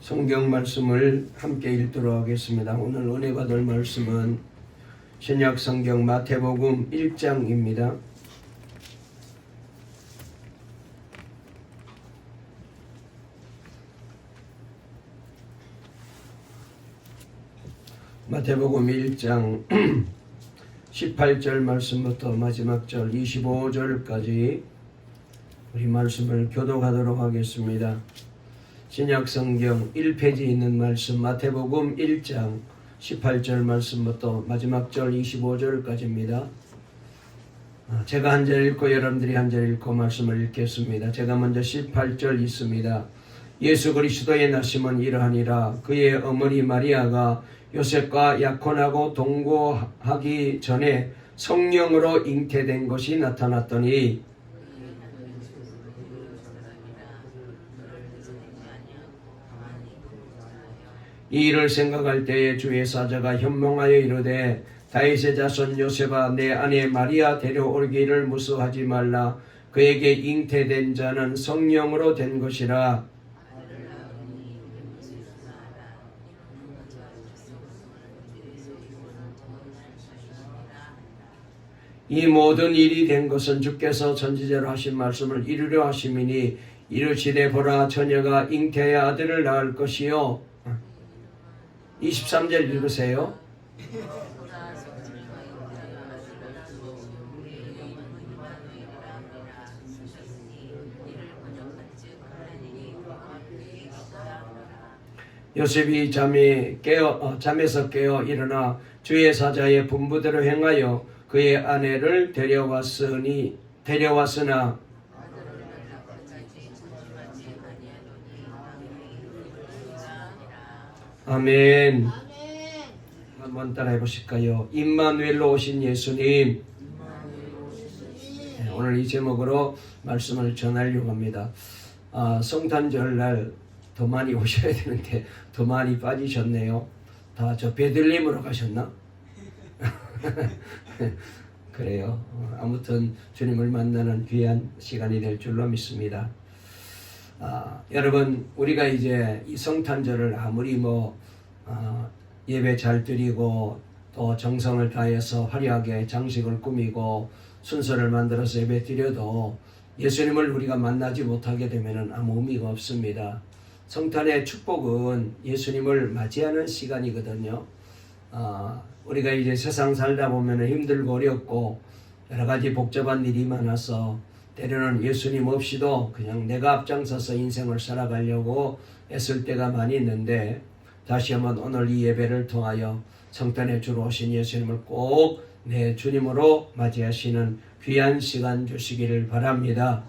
성경 말씀을 함께 읽도록 하겠습니다. 오늘 은혜 받을 말씀은 신약 성경 마태복음 1장입니다. 마태복음 1장 18절 말씀부터 마지막 절 25절까지 우리 말씀을 교독하도록 하겠습니다. 신약성경 1페이지에 있는 말씀 마태복음 1장 18절 말씀부터 마지막 절 25절까지입니다. 제가 한 절 읽고 여러분들이 한 절 읽고 말씀을 읽겠습니다. 제가 먼저 18절 읽습니다. 예수 그리스도의 나심은 이러하니라. 그의 어머니 마리아가 요셉과 약혼하고 동거하기 전에 성령으로 잉태된 것이 나타났더니 이 일을 생각할 때에 주의 사자가 현몽하여 이르되 다윗의 자손 요셉아 내 아내 마리아 데려오기를 무수하지 말라. 그에게 잉태된 자는 성령으로 된 것이라. 이 모든 일이 된 것은 주께서 선지자로 하신 말씀을 이루려 하심이니 이르시되 보라 처녀가 잉태의 아들을 낳을 것이요. 23절 읽으세요. 요셉이 잠에서 깨어 일어나 주의 사자의 분부대로 행하여 그의 아내를 데려왔으나 아멘. 한번 따라해 보실까요? 임마누엘로 오신 예수님. 네, 오늘 이 제목으로 말씀을 전하려고 합니다. 성탄절날 더 많이 오셔야 되는데 더 많이 빠지셨네요. 다 저 베들레헴으로 가셨나? 그래요. 아무튼 주님을 만나는 귀한 시간이 될 줄로 믿습니다. 여러분 우리가 이제 이 성탄절을 아무리 예배 잘 드리고 또 정성을 다해서 화려하게 장식을 꾸미고 순서를 만들어서 예배 드려도 예수님을 우리가 만나지 못하게 되면 아무 의미가 없습니다. 성탄의 축복은 예수님을 맞이하는 시간이거든요. 우리가 이제 세상 살다 보면 힘들고 어렵고 여러 가지 복잡한 일이 많아서 때로는 예수님 없이도 그냥 내가 앞장서서 인생을 살아가려고 애쓸 때가 많이 있는데 다시 한번 오늘 이 예배를 통하여 성탄에 주로 오신 예수님을 꼭 내 주님으로 맞이하시는 귀한 시간 주시기를 바랍니다.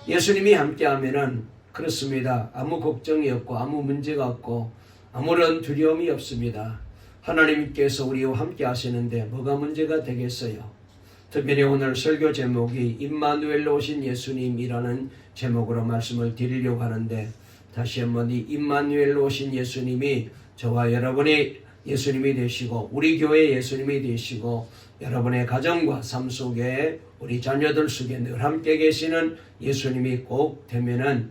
예수님이 함께하면은 그렇습니다. 아무 걱정이 없고 아무 문제가 없고 아무런 두려움이 없습니다. 하나님께서 우리와 함께 하시는데 뭐가 문제가 되겠어요? 특별히 오늘 설교 제목이 임마누엘로 오신 예수님이라는 제목으로 말씀을 드리려고 하는데 다시 한번 이 임마누엘로 오신 예수님이 저와 여러분의 예수님이 되시고 우리 교회의 예수님이 되시고 여러분의 가정과 삶 속에 우리 자녀들 속에 늘 함께 계시는 예수님이 꼭 되면은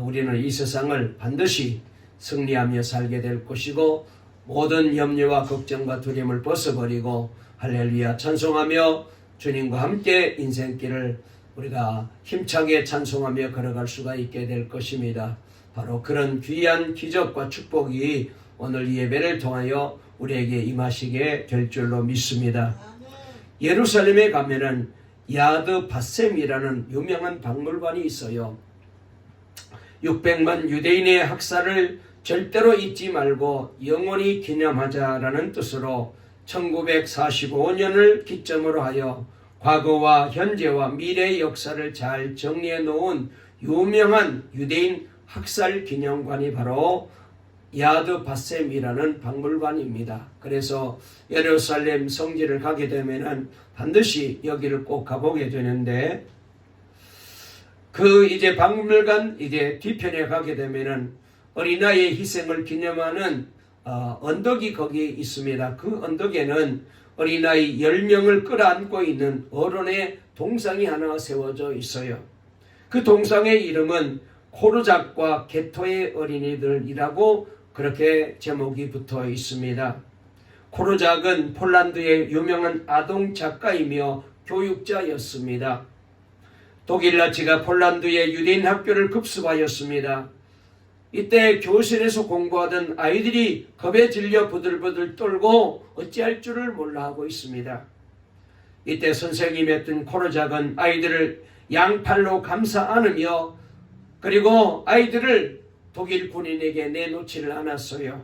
우리는 이 세상을 반드시 승리하며 살게 될 것이고 모든 염려와 걱정과 두려움을 벗어버리고 할렐루야 찬송하며 주님과 함께 인생길을 우리가 힘차게 찬송하며 걸어갈 수가 있게 될 것입니다. 바로 그런 귀한 기적과 축복이 오늘 이 예배를 통하여 우리에게 임하시게 될 줄로 믿습니다. 예루살렘에 가면은 야드 바셈이라는 유명한 박물관이 있어요. 600만 유대인의 학살을 절대로 잊지 말고 영원히 기념하자라는 뜻으로 1945년을 기점으로 하여 과거와 현재와 미래의 역사를 잘 정리해 놓은 유명한 유대인 학살 기념관이 바로 야드 바셈이라는 박물관입니다. 그래서 예루살렘 성지를 가게 되면은 반드시 여기를 꼭 가보게 되는데 그 이제 박물관 이제 뒤편에 가게 되면은 어린아이의 희생을 기념하는 언덕이 거기 있습니다. 그 언덕에는 어린아이 10명을 끌어안고 있는 어른의 동상이 하나 세워져 있어요. 그 동상의 이름은 코르작과 게토의 어린이들이라고 그렇게 제목이 붙어 있습니다. 코르작은 폴란드의 유명한 아동 작가이며 교육자였습니다. 독일 나치가 폴란드의 유대인 학교를 급습하였습니다. 이때 교실에서 공부하던 아이들이 겁에 질려 부들부들 떨고 어찌할 줄을 몰라 하고 있습니다. 이때 선생님이었던 코르작은 아이들을 양팔로 감싸 안으며 그리고 아이들을 독일 군인에게 내놓지를 않았어요.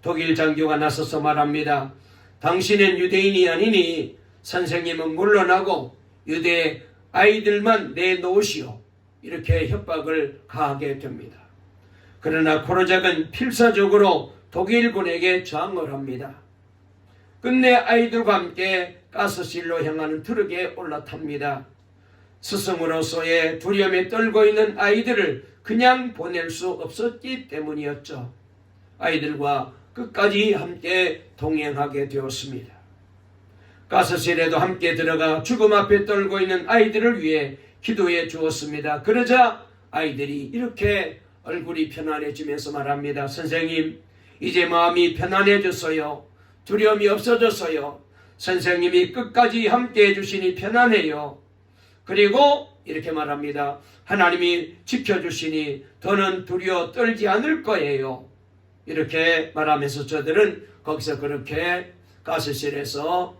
독일 장교가 나서서 말합니다. 당신은 유대인이 아니니 선생님은 물러나고 유대 아이들만 내놓으시오. 이렇게 협박을 가하게 됩니다. 그러나 코르작은 필사적으로 독일군에게 저항을 합니다. 끝내 아이들과 함께 가스실로 향하는 트럭에 올라탑니다. 스승으로서의 두려움에 떨고 있는 아이들을 그냥 보낼 수 없었기 때문이었죠. 아이들과 끝까지 함께 동행하게 되었습니다. 가스실에도 함께 들어가 죽음 앞에 떨고 있는 아이들을 위해 기도해 주었습니다. 그러자 아이들이 이렇게 얼굴이 편안해지면서 말합니다. 선생님, 이제 마음이 편안해졌어요. 두려움이 없어졌어요. 선생님이 끝까지 함께 해주시니 편안해요. 그리고 이렇게 말합니다. 하나님이 지켜주시니 더는 두려워 떨지 않을 거예요. 이렇게 말하면서 저들은 거기서 그렇게 가스실에서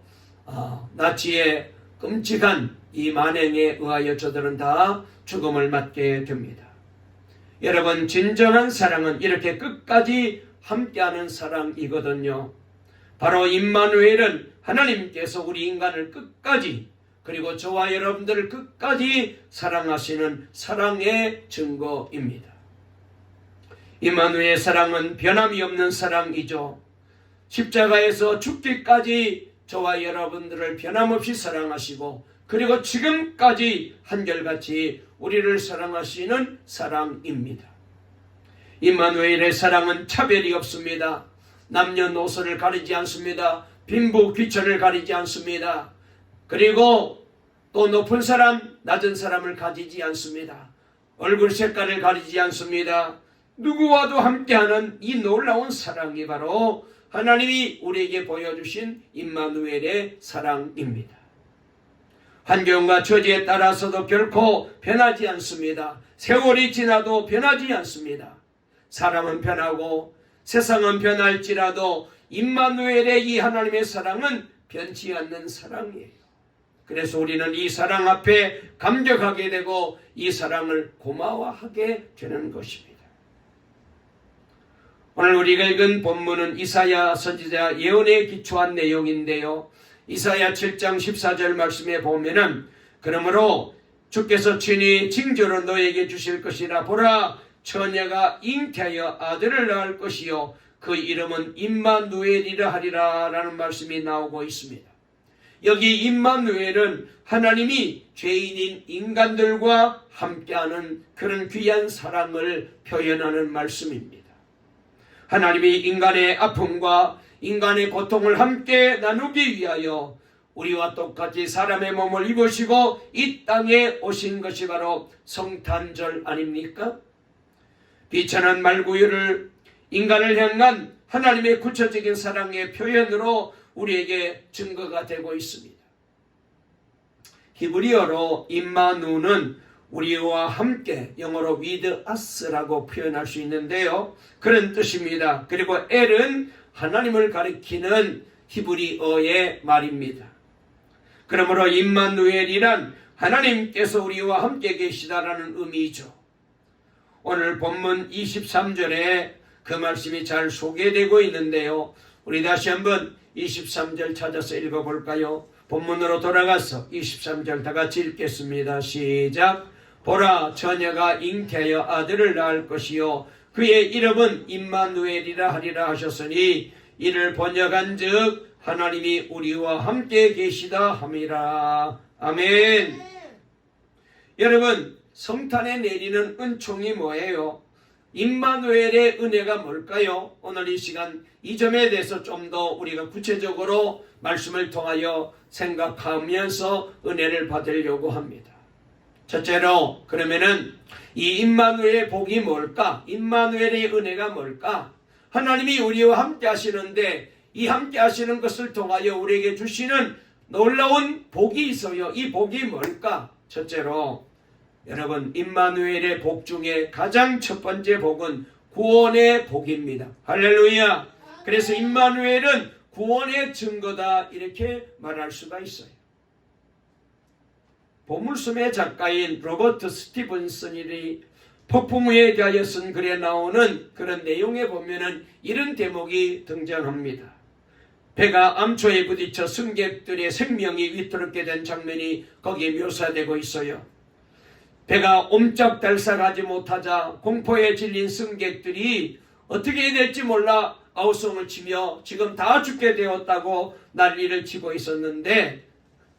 나치의 끔찍한 이 만행에 의하여 저들은 다 죽음을 맞게 됩니다. 여러분, 진정한 사랑은 이렇게 끝까지 함께하는 사랑이거든요. 바로 임마누엘은 하나님께서 우리 인간을 끝까지 그리고 저와 여러분들을 끝까지 사랑하시는 사랑의 증거입니다. 임마누엘의 사랑은 변함이 없는 사랑이죠. 십자가에서 죽기까지 저와 여러분들을 변함없이 사랑하시고 그리고 지금까지 한결같이 우리를 사랑하시는 사랑입니다. 임마누엘의 사랑은 차별이 없습니다. 남녀노소를 가리지 않습니다. 빈부 귀천을 가리지 않습니다. 그리고 또 높은 사람, 낮은 사람을 가리지 않습니다. 얼굴 색깔을 가리지 않습니다. 누구와도 함께하는 이 놀라운 사랑이 바로 하나님이 우리에게 보여주신 임마누엘의 사랑입니다. 환경과 처지에 따라서도 결코 변하지 않습니다. 세월이 지나도 변하지 않습니다. 사람은 변하고 세상은 변할지라도 임마누엘의 이 하나님의 사랑은 변치 않는 사랑이에요. 그래서 우리는 이 사랑 앞에 감격하게 되고 이 사랑을 고마워하게 되는 것입니다. 오늘 우리가 읽은 본문은 이사야 선지자 예언에 기초한 내용인데요. 이사야 7장 14절 말씀에 보면은 그러므로 주께서 친히 징조로 너에게 주실 것이라. 보라, 처녀가 잉태하여 아들을 낳을 것이요 그 이름은 임마누엘이라 하리라 라는 말씀이 나오고 있습니다. 여기 임마누엘은 하나님이 죄인인 인간들과 함께하는 그런 귀한 사랑을 표현하는 말씀입니다. 하나님이 인간의 아픔과 인간의 고통을 함께 나누기 위하여 우리와 똑같이 사람의 몸을 입으시고 이 땅에 오신 것이 바로 성탄절 아닙니까? 비천한 말구유를 인간을 향한 하나님의 구체적인 사랑의 표현으로 우리에게 증거가 되고 있습니다. 히브리어로 임마누는 우리와 함께, 영어로 with us라고 표현할 수 있는데요. 그런 뜻입니다. 그리고 엘은 하나님을 가리키는 히브리어의 말입니다. 그러므로 임마누엘이란 하나님께서 우리와 함께 계시다라는 의미죠. 오늘 본문 23절에 그 말씀이 잘 소개되고 있는데요. 우리 다시 한번 23절 찾아서 읽어볼까요? 본문으로 돌아가서 23절 다 같이 읽겠습니다. 시작. 보라, 처녀가 잉태하여 아들을 낳을 것이요 그의 이름은 임마누엘이라 하리라 하셨으니 이를 번역한즉 하나님이 우리와 함께 계시다 함이라. 아멘. 여러분, 성탄에 내리는 은총이 뭐예요? 임마누엘의 은혜가 뭘까요? 오늘 이 시간 이 점에 대해서 좀 더 우리가 구체적으로 말씀을 통하여 생각하면서 은혜를 받으려고 합니다. 첫째로 그러면은 이 임마누엘의 복이 뭘까? 임마누엘의 은혜가 뭘까? 하나님이 우리와 함께 하시는데 이 함께 하시는 것을 통하여 우리에게 주시는 놀라운 복이 있어요. 이 복이 뭘까? 첫째로 여러분, 임마누엘의 복 중에 가장 첫 번째 복은 구원의 복입니다. 할렐루야. 그래서 임마누엘은 구원의 증거다, 이렇게 말할 수가 있어요. 보물섬의 작가인 로버트 스티븐슨이 폭풍우에 대하여 쓴 글에 나오는 그런 내용에 보면은 이런 대목이 등장합니다. 배가 암초에 부딪혀 승객들의 생명이 위태롭게 된 장면이 거기에 묘사되고 있어요. 배가 옴짝달싹하지 못하자 공포에 질린 승객들이 어떻게 해야 될지 몰라 아우성을 치며 지금 다 죽게 되었다고 난리를 치고 있었는데,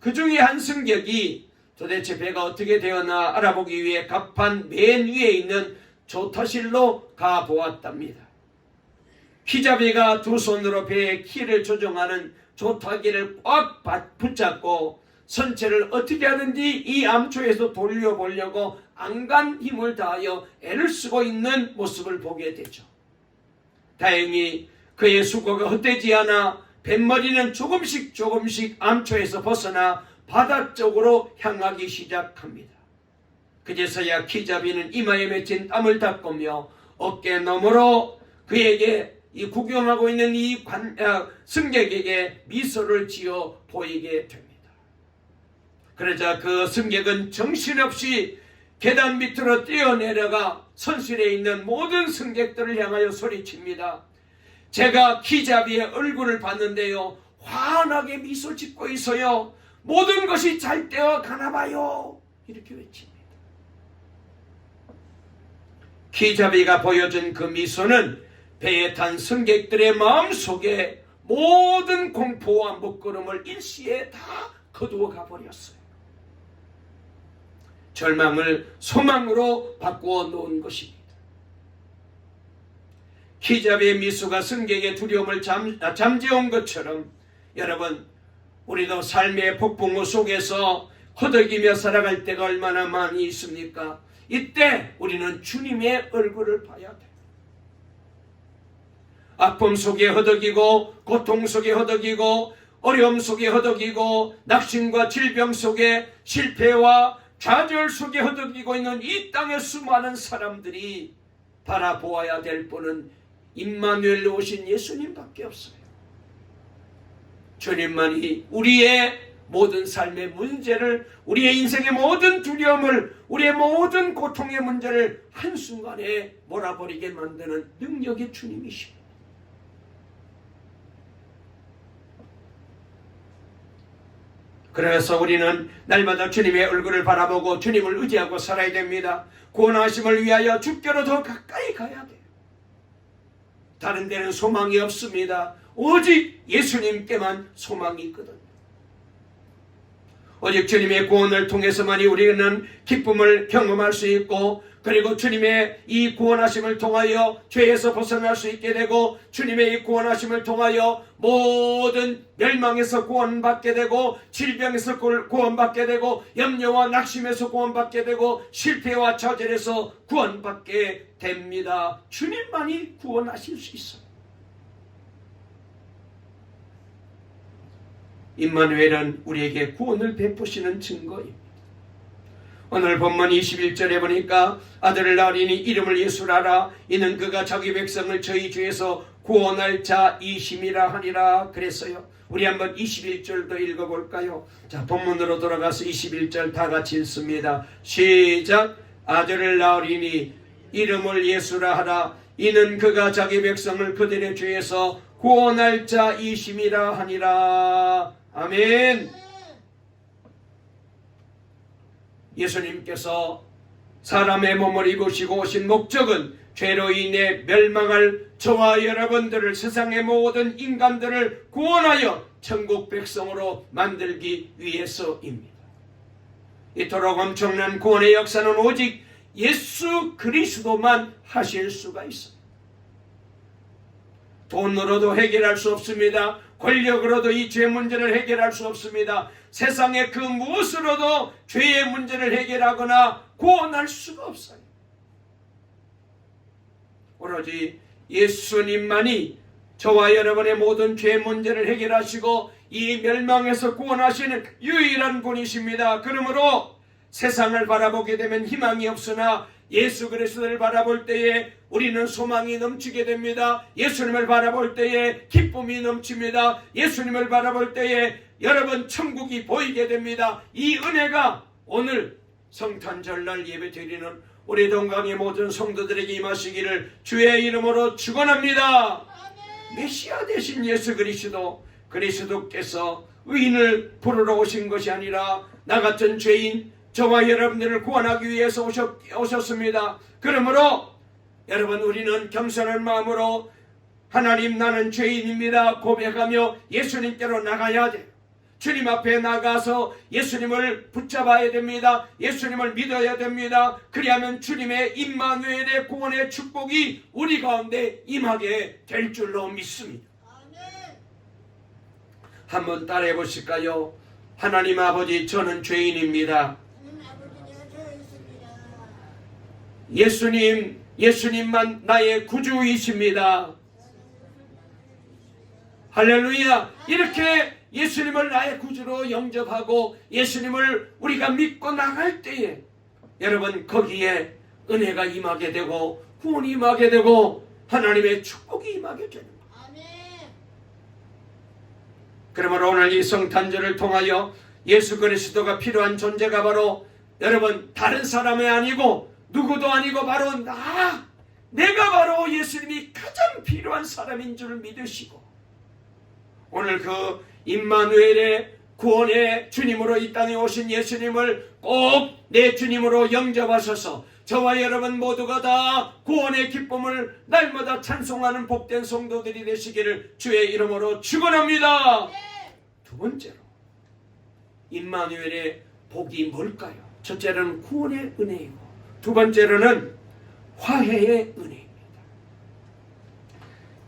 그 중에 한 승객이 도대체 배가 어떻게 되었나 알아보기 위해 갑판 맨 위에 있는 조타실로 가보았답니다. 키자비가 두 손으로 배의 키를 조정하는 조타기를 꽉 붙잡고 선체를 어떻게 하든지 이 암초에서 돌려보려고 안간 힘을 다하여 애를 쓰고 있는 모습을 보게 되죠. 다행히 그의 수고가 헛되지 않아 뱃머리는 조금씩 암초에서 벗어나 바다 쪽으로 향하기 시작합니다. 그제서야 키자비는 이마에 맺힌 땀을 닦으며 어깨 너머로 그에게 이 구경하고 있는 이 승객에게 미소를 지어 보이게 됩니다. 그러자 그 승객은 정신없이 계단 밑으로 뛰어내려가 선실에 있는 모든 승객들을 향하여 소리칩니다. 제가 키자비의 얼굴을 봤는데요, 환하게 미소 짓고 있어요. 모든 것이 잘 되어 가나봐요. 이렇게 외칩니다. 키자비가 보여준 그 미소는 배에 탄 승객들의 마음속에 모든 공포와 먹구름을 일시에 다 거두어 가버렸어요. 절망을 소망으로 바꾸어 놓은 것입니다. 키자비의 미소가 승객의 두려움을 잠재운 것처럼 여러분, 우리도 삶의 폭풍우 속에서 허덕이며 살아갈 때가 얼마나 많이 있습니까? 이때 우리는 주님의 얼굴을 봐야 돼요. 아픔 속에 허덕이고 고통 속에 허덕이고 어려움 속에 허덕이고 낙심과 질병 속에 실패와 좌절 속에 허덕이고 있는 이 땅의 수많은 사람들이 바라보아야 될 분은 임마누엘로 오신 예수님밖에 없어요. 주님만이 우리의 모든 삶의 문제를, 우리의 인생의 모든 두려움을, 우리의 모든 고통의 문제를 한순간에 몰아버리게 만드는 능력의 주님이십니다. 그래서 우리는 날마다 주님의 얼굴을 바라보고 주님을 의지하고 살아야 됩니다. 구원하심을 위하여 주께로 더 가까이 가야 돼요. 다른 데는 소망이 없습니다. 오직 예수님께만 소망이 있거든요. 오직 주님의 구원을 통해서만이 우리는 기쁨을 경험할 수 있고, 그리고 주님의 이 구원하심을 통하여 죄에서 벗어날 수 있게 되고, 주님의 이 구원하심을 통하여 모든 멸망에서 구원받게 되고, 질병에서 구원받게 되고, 염려와 낙심에서 구원받게 되고, 실패와 좌절에서 구원받게 됩니다. 주님만이 구원하실 수 있어요. 임마누엘은 우리에게 구원을 베푸시는 증거입니다. 오늘 본문 21절에 보니까 아들을 낳으리니 이름을 예수라 하라. 이는 그가 자기 백성을 저희 죄에서 구원할 자이심이라 하니라 그랬어요. 우리 한번 21절도 읽어볼까요? 자, 본문으로 돌아가서 21절 다 같이 읽습니다. 시작. 아들을 낳으리니 이름을 예수라 하라. 이는 그가 자기 백성을 그들의 죄에서 구원할 자이심이라 하니라. 아멘. 예수님께서 사람의 몸을 입으시고 오신 목적은 죄로 인해 멸망할 저와 여러분들을, 세상의 모든 인간들을 구원하여 천국 백성으로 만들기 위해서입니다. 이토록 엄청난 구원의 역사는 오직 예수 그리스도만 하실 수가 있습니다. 돈으로도 해결할 수 없습니다. 권력으로도 이 죄 문제를 해결할 수 없습니다. 세상의 그 무엇으로도 죄의 문제를 해결하거나 구원할 수가 없어요. 오로지 예수님만이 저와 여러분의 모든 죄 문제를 해결하시고 이 멸망에서 구원하시는 유일한 분이십니다. 그러므로 세상을 바라보게 되면 희망이 없으나 예수 그리스도를 바라볼 때에 우리는 소망이 넘치게 됩니다. 예수님을 바라볼 때에 기쁨이 넘칩니다. 예수님을 바라볼 때에 여러분 천국이 보이게 됩니다. 이 은혜가 오늘 성탄절날 예배드리는 우리 동강의 모든 성도들에게 임하시기를 주의 이름으로 축원합니다. 메시아 되신 예수 그리스도께서 의인을 부르러 오신 것이 아니라 나 같은 죄인 저와 여러분들을 구원하기 위해서 오셨습니다. 그러므로 여러분 우리는 겸손한 마음으로 하나님 나는 죄인입니다 고백하며 예수님께로 나가야 돼요. 주님 앞에 나가서 예수님을 붙잡아야 됩니다. 예수님을 믿어야 됩니다. 그리하면 주님의 임마누엘의 구원의 축복이 우리 가운데 임하게 될 줄로 믿습니다. 한번 따라해 보실까요? 하나님 아버지 저는 죄인입니다. 예수님만 나의 구주이십니다. 할렐루야. 이렇게 예수님을 나의 구주로 영접하고 예수님을 우리가 믿고 나갈 때에 여러분 거기에 은혜가 임하게 되고 구원이 임하게 되고 하나님의 축복이 임하게 되는 거예요. 그러므로 오늘 이 성탄절을 통하여 예수 그리스도가 필요한 존재가 바로 여러분 다른 사람이 아니고 누구도 아니고 바로 내가 바로 예수님이 가장 필요한 사람인 줄 믿으시고 오늘 그 임마누엘의 구원의 주님으로 이 땅에 오신 예수님을 꼭 내 주님으로 영접하셔서 저와 여러분 모두가 다 구원의 기쁨을 날마다 찬송하는 복된 성도들이 되시기를 주의 이름으로 축원합니다. 두 번째로 임마누엘의 복이 뭘까요? 첫째로는 구원의 은혜이고 두 번째로는 화해의 은혜입니다.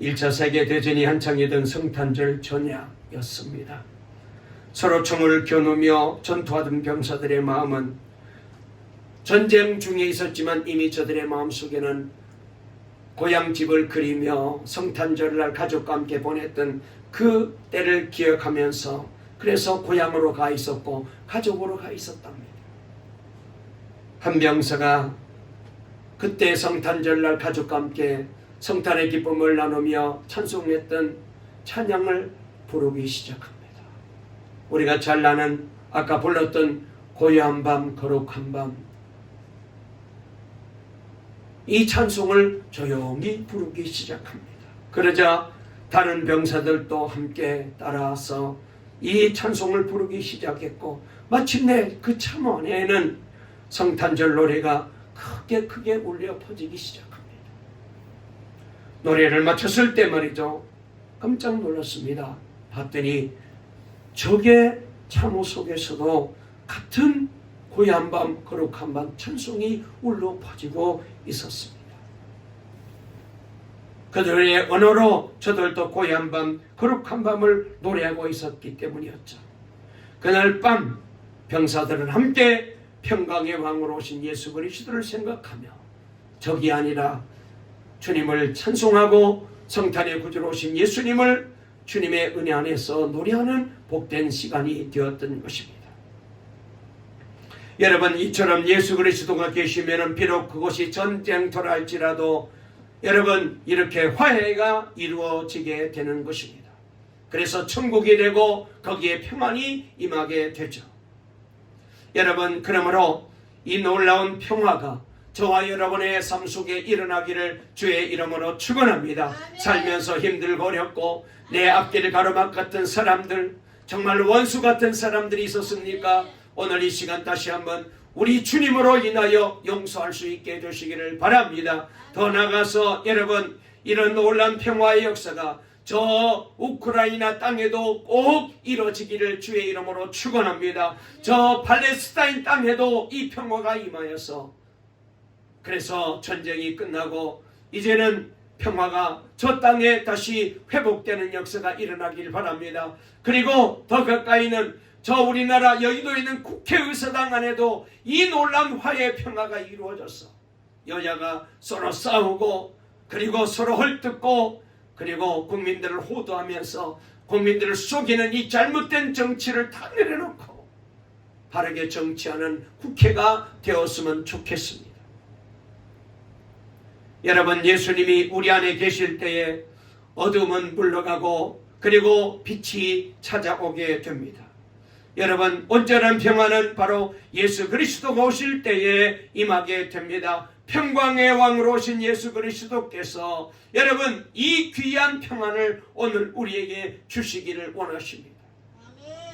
1차 세계대전이 한창이던 성탄절 전야였습니다. 서로 총을 겨누며 전투하던 병사들의 마음은 전쟁 중에 있었지만 이미 저들의 마음속에는 고향집을 그리며 성탄절날 가족과 함께 보냈던 그 때를 기억하면서 그래서 고향으로 가 있었고 가족으로 가 있었답니다. 한 병사가 그때 성탄절날 가족과 함께 성탄의 기쁨을 나누며 찬송했던 찬양을 부르기 시작합니다. 우리가 잘 아는 아까 불렀던 고요한 밤 거룩한 밤 이 찬송을 조용히 부르기 시작합니다. 그러자 다른 병사들도 함께 따라서 이 찬송을 부르기 시작했고 마침내 그 참원에는 성탄절 노래가 크게 울려 퍼지기 시작합니다. 노래를 마쳤을 때 말이죠. 깜짝 놀랐습니다. 봤더니 적의 참호 속에서도 같은 고요한 밤 거룩한 밤 찬송이 울려 퍼지고 있었습니다. 그들의 언어로 저들도 고요한 밤 거룩한 밤을 노래하고 있었기 때문이었죠. 그날 밤 병사들은 함께 평강의 왕으로 오신 예수 그리스도를 생각하며 적이 아니라 주님을 찬송하고 성탄의 구주로 오신 예수님을 주님의 은혜 안에서 노래하는 복된 시간이 되었던 것입니다. 여러분 이처럼 예수 그리스도가 계시면 비록 그것이 전쟁터라 할지라도 여러분 이렇게 화해가 이루어지게 되는 것입니다. 그래서 천국이 되고 거기에 평안이 임하게 되죠. 여러분 그러므로 이 놀라운 평화가 저와 여러분의 삶 속에 일어나기를 주의 이름으로 축원합니다. 살면서 힘들고 어렵고 내 앞길을 가로막았던 사람들 정말 원수 같은 사람들이 있었습니까? 오늘 이 시간 다시 한번 우리 주님으로 인하여 용서할 수 있게 되시기를 바랍니다. 더 나아가서 여러분 이런 놀라운 평화의 역사가 저 우크라이나 땅에도 꼭 이루어지기를 주의 이름으로 축원합니다. 저 팔레스타인 땅에도 이 평화가 임하여서 그래서 전쟁이 끝나고 이제는 평화가 저 땅에 다시 회복되는 역사가 일어나길 바랍니다. 그리고 더 가까이는 저 우리나라 여의도에 있는 국회의사당 안에도 이 놀라운 화해의 평화가 이루어졌어. 여야가 서로 싸우고 그리고 서로 헐뜯고 그리고 국민들을 호도하면서 국민들을 속이는 이 잘못된 정치를 다 내려놓고 바르게 정치하는 국회가 되었으면 좋겠습니다. 여러분, 예수님이 우리 안에 계실 때에 어둠은 물러가고 그리고 빛이 찾아오게 됩니다. 여러분, 온전한 평화는 바로 예수 그리스도가 오실 때에 임하게 됩니다. 평강의 왕으로 오신 예수 그리스도께서 여러분 이 귀한 평안을 오늘 우리에게 주시기를 원하십니다.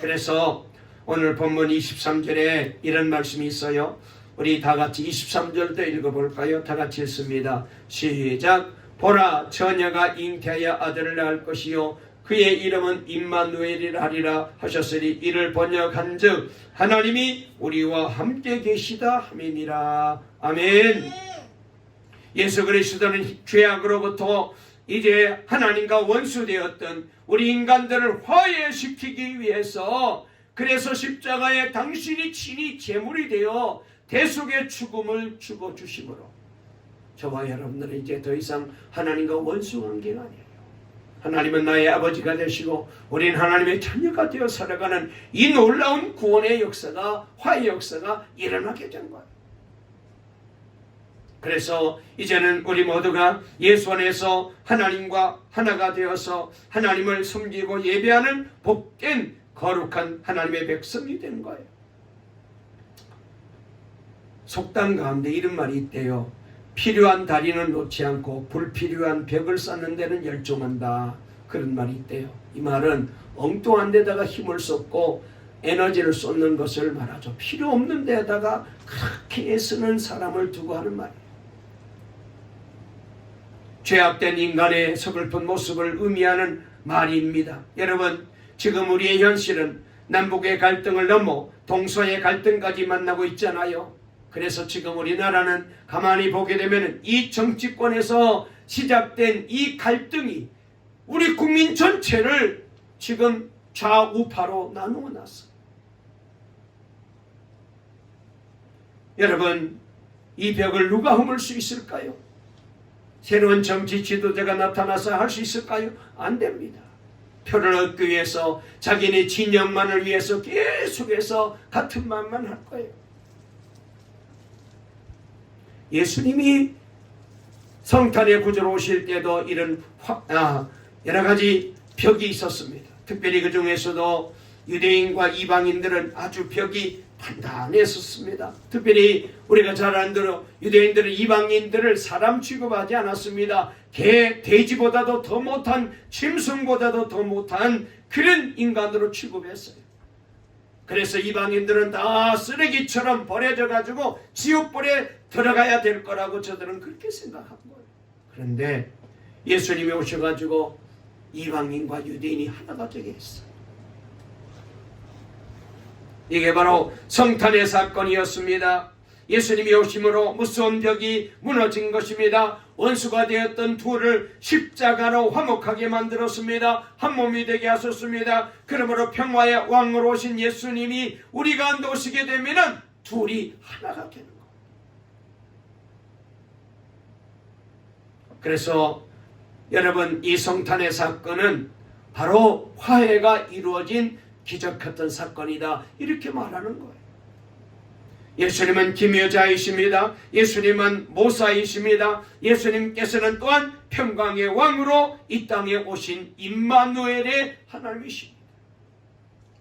그래서 오늘 본문 23절에 이런 말씀이 있어요. 우리 다 같이 23절도 읽어볼까요? 다 같이 읽습니다. 시작. 보라, 처녀가 잉태하여 아들을 낳을 것이요 그의 이름은 임마누엘이라 하리라 하셨으니 이를 번역한즉 하나님이 우리와 함께 계시다 함이니라. 아멘. 예수 그리스도는 죄악으로부터 이제 하나님과 원수되었던 우리 인간들을 화해시키기 위해서 그래서 십자가에 당신이 친히 제물이 되어 대속의 죽음을 죽어주심으로 저와 여러분들은 이제 더 이상 하나님과 원수 관계가 아니에요. 하나님은 나의 아버지가 되시고 우리는 하나님의 자녀가 되어 살아가는 이 놀라운 구원의 역사가 화해 역사가 일어나게 된 거예요. 그래서 이제는 우리 모두가 예수 안에서 하나님과 하나가 되어서 하나님을 섬기고 예배하는 복된 거룩한 하나님의 백성이 된 거예요. 속담 가운데 이런 말이 있대요. 필요한 다리는 놓지 않고 불필요한 벽을 쌓는 데는 열중한다. 그런 말이 있대요. 이 말은 엉뚱한 데다가 힘을 쏟고 에너지를 쏟는 것을 말하죠. 필요 없는 데다가 그렇게 애쓰는 사람을 두고 하는 말이에요. 죄악된 인간의 서글픈 모습을 의미하는 말입니다. 여러분, 지금 우리의 현실은 남북의 갈등을 넘어 동서의 갈등까지 만나고 있잖아요. 그래서 지금 우리나라는 가만히 보게 되면 이 정치권에서 시작된 이 갈등이 우리 국민 전체를 지금 좌우파로 나누어 놨어요. 여러분, 이 벽을 누가 허물 수 있을까요? 새로운 정치 지도자가 나타나서 할 수 있을까요? 안 됩니다. 표를 얻기 위해서 자기네 진영만을 위해서 계속해서 같은 말만 할 거예요. 예수님이 성탄의 구주로 오실 때도 이런 여러 가지 벽이 있었습니다. 특별히 그 중에서도 유대인과 이방인들은 아주 벽이 단단했었습니다. 특별히 우리가 잘 아는 대로 유대인들은 이방인들을 사람 취급하지 않았습니다. 개, 돼지보다도 더 못한, 짐승보다도 더 못한 그런 인간으로 취급했어요. 그래서 이방인들은 다 쓰레기처럼 버려져 가지고 지옥불에 들어가야 될 거라고 저들은 그렇게 생각한 거예요. 그런데 예수님이 오셔가지고 이방인과 유대인이 하나가 되게 했어요. 이게 바로 성탄의 사건이었습니다. 예수님이 오심으로 무서운 벽이 무너진 것입니다. 원수가 되었던 둘을 십자가로 화목하게 만들었습니다. 한 몸이 되게 하셨습니다. 그러므로 평화의 왕으로 오신 예수님이 우리 가운데 오시게 되면 둘이 하나가 되는 거예요. 그래서 여러분, 이 성탄의 사건은 바로 화해가 이루어진 기적 같은 사건이다, 이렇게 말하는 거예요. 예수님은 기묘자이십니다. 예수님은 모사이십니다. 예수님께서는 또한 평강의 왕으로 이 땅에 오신 임마누엘의 하나님이십니다.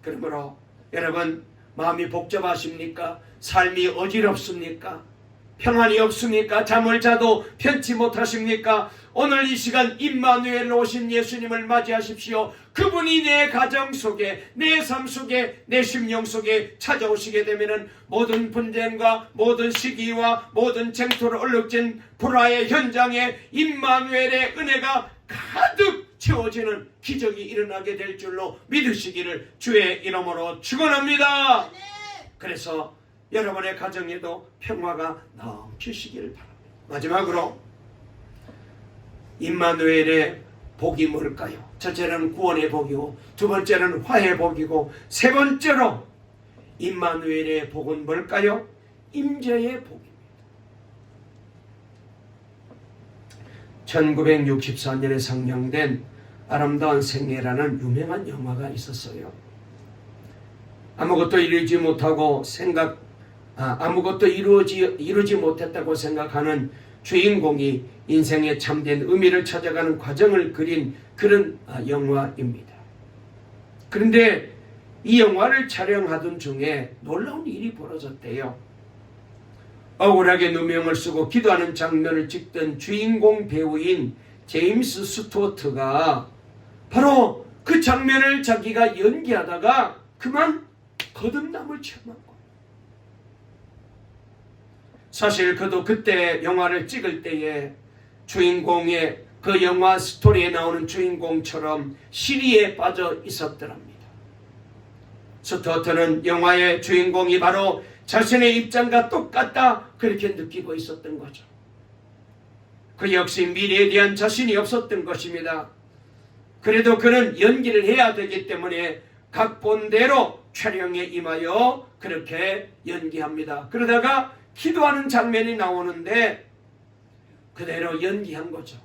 그러므로 여러분, 마음이 복잡하십니까? 삶이 어지럽습니까? 평안이 없습니까? 잠을 자도 편치 못하십니까? 오늘 이 시간 임마누엘로 오신 예수님을 맞이하십시오. 그분이 내 가정 속에, 내 삶 속에, 내 심령 속에 찾아오시게 되면 모든 분쟁과 모든 시기와 모든 쟁토를 얼룩진 불화의 현장에 임마누엘의 은혜가 가득 채워지는 기적이 일어나게 될 줄로 믿으시기를 주의 이름으로 축원합니다. 그래서 여러분의 가정에도 평화가 넘치시기를 바랍니다. 마지막으로 임마누엘의 복이 뭘까요? 첫째는 구원의 복이고, 두 번째는 화해의 복이고, 세 번째로 임마누엘의 복은 뭘까요? 임재의 복입니다. 1964년에 상영된 아름다운 생애라는 유명한 영화가 있었어요. 아무것도 이루지 못하고 아무것도 이루지 못했다고 생각하는 주인공이 인생의 참된 의미를 찾아가는 과정을 그린 그런 영화입니다. 그런데 이 영화를 촬영하던 중에 놀라운 일이 벌어졌대요. 억울하게 누명을 쓰고 기도하는 장면을 찍던 주인공 배우인 제임스 스튜어트가 바로 그 장면을 자기가 연기하다가 그만 거듭남을 체험한 거예요. 사실 그도 그때 영화를 찍을 때에 주인공의 그 영화 스토리에 나오는 주인공처럼 시리에 빠져 있었더랍니다. 스튜어트는 영화의 주인공이 바로 자신의 입장과 똑같다 그렇게 느끼고 있었던 거죠. 그 역시 미래에 대한 자신이 없었던 것입니다. 그래도 그는 연기를 해야 되기 때문에 각본대로 촬영에 임하여 그렇게 연기합니다. 그러다가 기도하는 장면이 나오는데 그대로 연기한 거죠.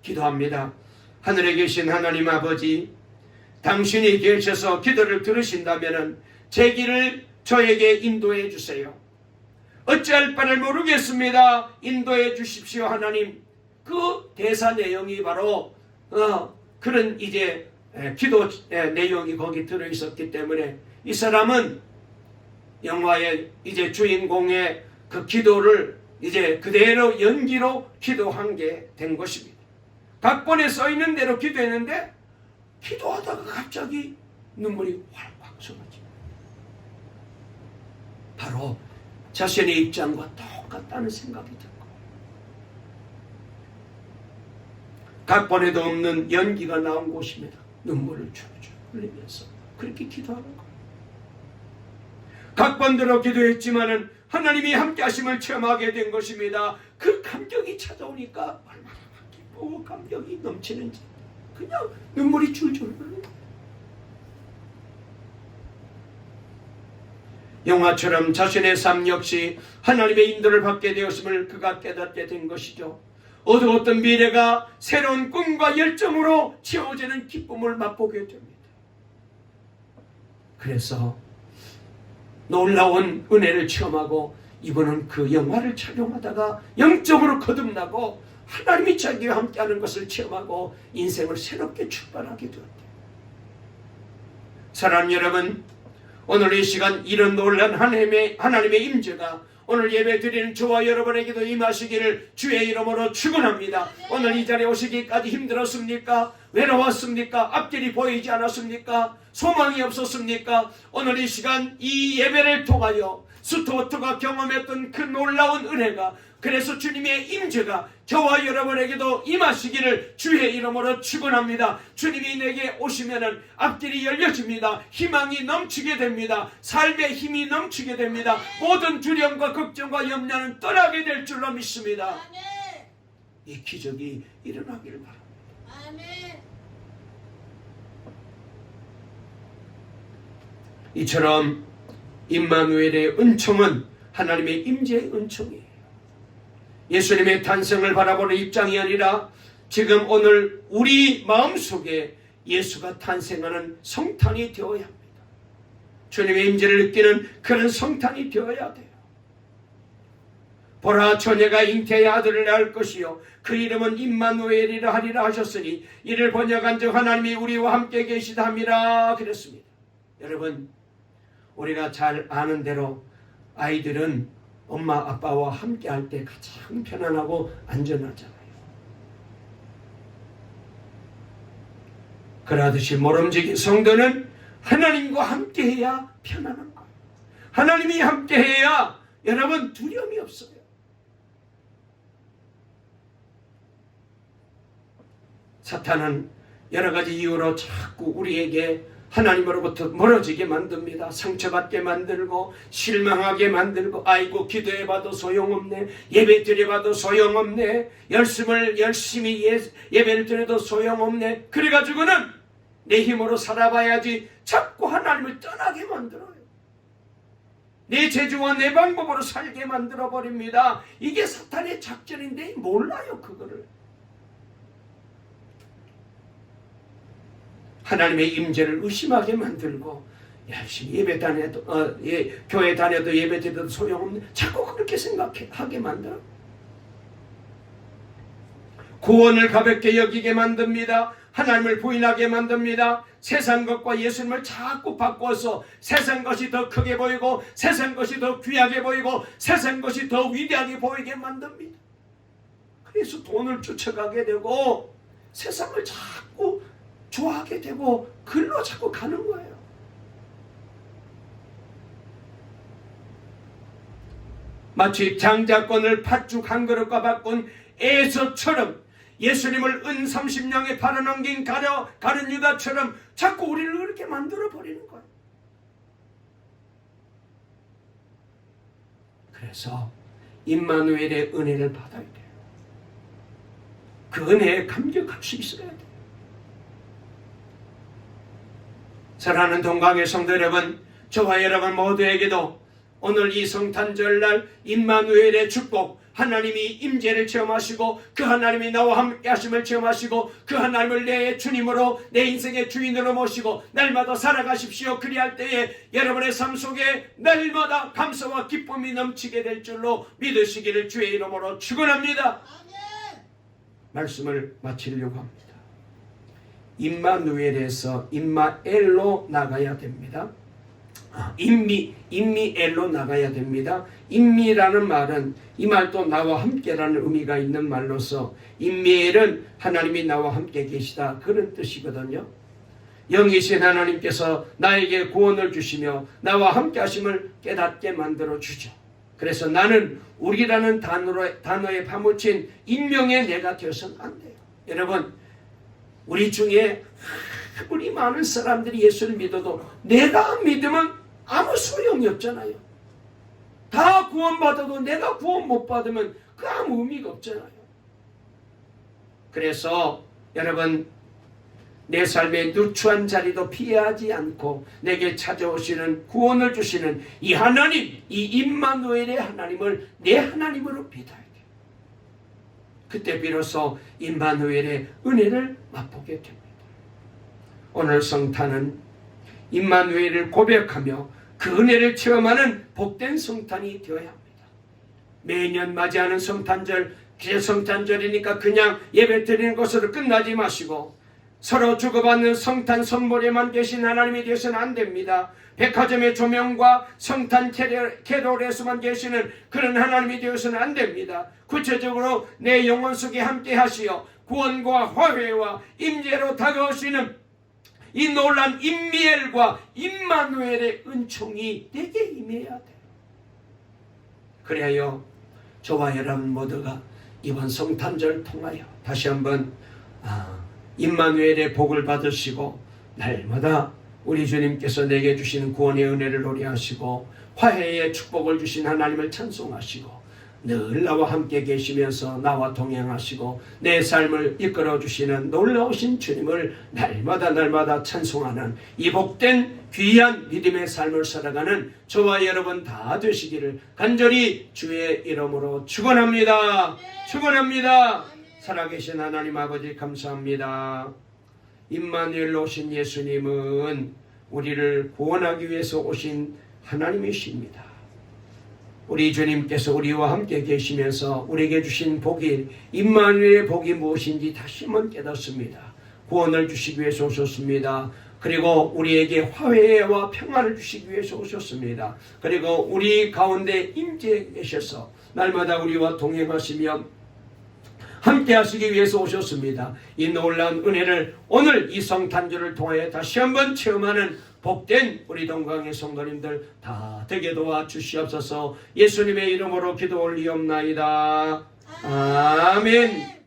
기도합니다. 하늘에 계신 하나님 아버지, 당신이 계셔서 기도를 들으신다면 제 길을 저에게 인도해 주세요. 어찌할 바를 모르겠습니다. 인도해 주십시오 하나님. 그 대사 내용이 바로 그런 이제 기도 내용이 거기 들어있었기 때문에 이 사람은 영화의 이제 주인공의 그 기도를 이제 그대로 연기로 기도한 게 된 것입니다. 각본에 써 있는 대로 기도했는데 기도하다가 갑자기 눈물이 활활 쏟아집니다. 바로 자신의 입장과 똑같다는 생각이 든 거예요. 각본에도 없는 연기가 나온 곳입니다. 눈물을 줄줄 흘리면서 그렇게 기도하는 거예요. 각본대로 기도했지만은 하나님이 함께 하심을 체험하게 된 것입니다. 그 감격이 찾아오니까 얼마나 기쁘고 감격이 넘치는지 그냥 눈물이 줄줄 흐르는 거예요. 영화처럼 자신의 삶 역시 하나님의 인도를 받게 되었음을 그가 깨닫게 된 것이죠. 어두웠던 미래가 새로운 꿈과 열정으로 채워지는 기쁨을 맛보게 됩니다. 그래서 놀라운 은혜를 체험하고 이번은 그 영화를 촬영하다가 영적으로 거듭나고 하나님이 자기와 함께하는 것을 체험하고 인생을 새롭게 출발하게 되었대요. 사랑하는 여러분, 오늘 이 시간 이런 놀란 하나님의 임재가 오늘 예배 드리는 저와 여러분에게도 임하시기를 주의 이름으로 축원합니다. 오늘 이 자리에 오시기까지 힘들었습니까? 외로웠습니까? 앞길이 보이지 않았습니까? 소망이 없었습니까? 오늘 이 시간 이 예배를 통하여 스튜어트가 경험했던 그 놀라운 은혜가, 그래서 주님의 임재가 저와 여러분에게도 임하시기를 주의 이름으로 축원합니다. 주님이 내게 오시면은 앞길이 열려집니다. 희망이 넘치게 됩니다. 삶의 힘이 넘치게 됩니다. 모든 두려움과 걱정과 염려는 떠나게 될 줄로 믿습니다. 이 기적이 일어나기를 바랍니다. 이처럼 임마누엘의 은총은 하나님의 임재의 은총이에요. 예수님의 탄생을 바라보는 입장이 아니라 지금 오늘 우리 마음속에 예수가 탄생하는 성탄이 되어야 합니다. 주님의 임재를 느끼는 그런 성탄이 되어야 돼요. 보라, 처녀가 잉태의 아들을 낳을 것이요 그 이름은 임마누엘이라 하리라 하셨으니 이를 번역한즉 하나님이 우리와 함께 계시다 함이라 그랬습니다. 여러분, 우리가 잘 아는 대로 아이들은 엄마 아빠와 함께 할 때 가장 편안하고 안전하잖아요. 그러듯이 모름지기 성도는 하나님과 함께 해야 편안한 거예요. 하나님이 함께 해야 여러분 두려움이 없어요. 사탄은 여러 가지 이유로 자꾸 우리에게 하나님으로부터 멀어지게 만듭니다. 상처받게 만들고 실망하게 만들고, 아이고 기도해봐도 소용없네, 예배 드려봐도 소용없네, 열심히 예배를 드려도 소용없네, 그래가지고는 내 힘으로 살아봐야지 자꾸 하나님을 떠나게 만들어요. 내 재주와 내 방법으로 살게 만들어버립니다. 이게 사탄의 작전인데 몰라요 그거를. 하나님의 임재를 의심하게 만들고, 열심히 예배 다녀도 교회 다녀도 예배 드려도 소용없네, 자꾸 그렇게 생각하게 만들어. 구원을 가볍게 여기게 만듭니다. 하나님을 부인하게 만듭니다. 세상 것과 예수님을 자꾸 바꿔서 세상 것이 더 크게 보이고, 세상 것이 더 귀하게 보이고, 세상 것이 더 위대하게 보이게 만듭니다. 그래서 돈을 쫓아가게 되고 세상을 자꾸 좋아하게 되고 글로 자꾸 가는 거예요. 마치 장자권을 팥죽 한 그릇과 바꾼 에서처럼, 예수님을 은 30냥에 팔아넘긴 가룟 유다처럼 자꾸 우리를 그렇게 만들어버리는 거예요. 그래서 임마누엘의 은혜를 받아야 돼요. 그 은혜에 감격할 수 있어야 돼요. 사랑하는 동강의 성도 여러분, 저와 여러분 모두에게도 오늘 이 성탄절날 임마누엘의 축복, 하나님이 임재를 체험하시고 그 하나님이 나와 함께 하심을 체험하시고 그 하나님을 내 주님으로, 내 인생의 주인으로 모시고 날마다 살아가십시오. 그리할 때에 여러분의 삶 속에 날마다 감사와 기쁨이 넘치게 될 줄로 믿으시기를 주의 이름으로 축원합니다. 말씀을 마치려고 합니다. 임마누엘에서 임마엘로 나가야 됩니다. 임미엘로 나가야 됩니다. 임미라는 말은 이 말도 나와 함께라는 의미가 있는 말로서, 임미엘은 하나님이 나와 함께 계시다, 그런 뜻이거든요. 영이신 하나님께서 나에게 구원을 주시며 나와 함께 하심을 깨닫게 만들어 주죠. 그래서 나는 우리라는 단어에 파묻힌 인명의 내가 되어서는 안 돼요. 여러분, 우리 중에 아무리 많은 사람들이 예수를 믿어도 내가 믿으면 아무 소용이 없잖아요. 다 구원받아도 내가 구원 못 받으면 그 아무 의미가 없잖아요. 그래서 여러분, 내 삶의 누추한 자리도 피하지 않고 내게 찾아오시는, 구원을 주시는 이 하나님, 이 임마누엘의 하나님을 내 하나님으로 믿어야 돼요. 그때 비로소 임마누엘의 은혜를 맛보게 됩니다. 오늘 성탄은 임마누엘을 고백하며 그 은혜를 체험하는 복된 성탄이 되어야 합니다. 매년 맞이하는 성탄절, 성탄절이니까 그냥 예배 드리는 것으로 끝나지 마시고 서로 주고받는 성탄 선물에만 계신 하나님이 되어서는 안 됩니다. 백화점의 조명과 성탄 캐롤에서만 계시는 그런 하나님이 되어서는 안 됩니다. 구체적으로 내 영혼 속에 함께 하시어 구원과 화해와 임재로 다가오시는 이 놀란 임미엘과 임마누엘의 은총이 내게 임해야 돼요. 그래요, 저와 여러분 모두가 이번 성탄절 통하여 다시 한번 임마누엘의 복을 받으시고 날마다 우리 주님께서 내게 주시는 구원의 은혜를 노래하시고 화해의 축복을 주신 하나님을 찬송하시고 늘 나와 함께 계시면서 나와 동행하시고 내 삶을 이끌어 주시는 놀라우신 주님을 날마다 찬송하는 이 복된 귀한 믿음의 삶을 살아가는 저와 여러분 다 되시기를 간절히 주의 이름으로 축원합니다. 축원합니다. 살아계신 하나님 아버지 감사합니다. 임마누엘로 오신 예수님은 우리를 구원하기 위해서 오신 하나님이십니다. 우리 주님께서 우리와 함께 계시면서 우리에게 주신 복이, 임마누엘의 복이 무엇인지 다시 한번 깨닫습니다. 구원을 주시기 위해서 오셨습니다. 그리고 우리에게 화해와 평안을 주시기 위해서 오셨습니다. 그리고 우리 가운데 임재해 계셔서 날마다 우리와 동행하시며 함께 하시기 위해서 오셨습니다. 이 놀라운 은혜를 오늘 이 성탄절을 통하여 다시 한번 체험하는 복된 우리 동강의 성도님들 다 되게 도와주시옵소서. 예수님의 이름으로 기도 올리옵나이다. 아멘.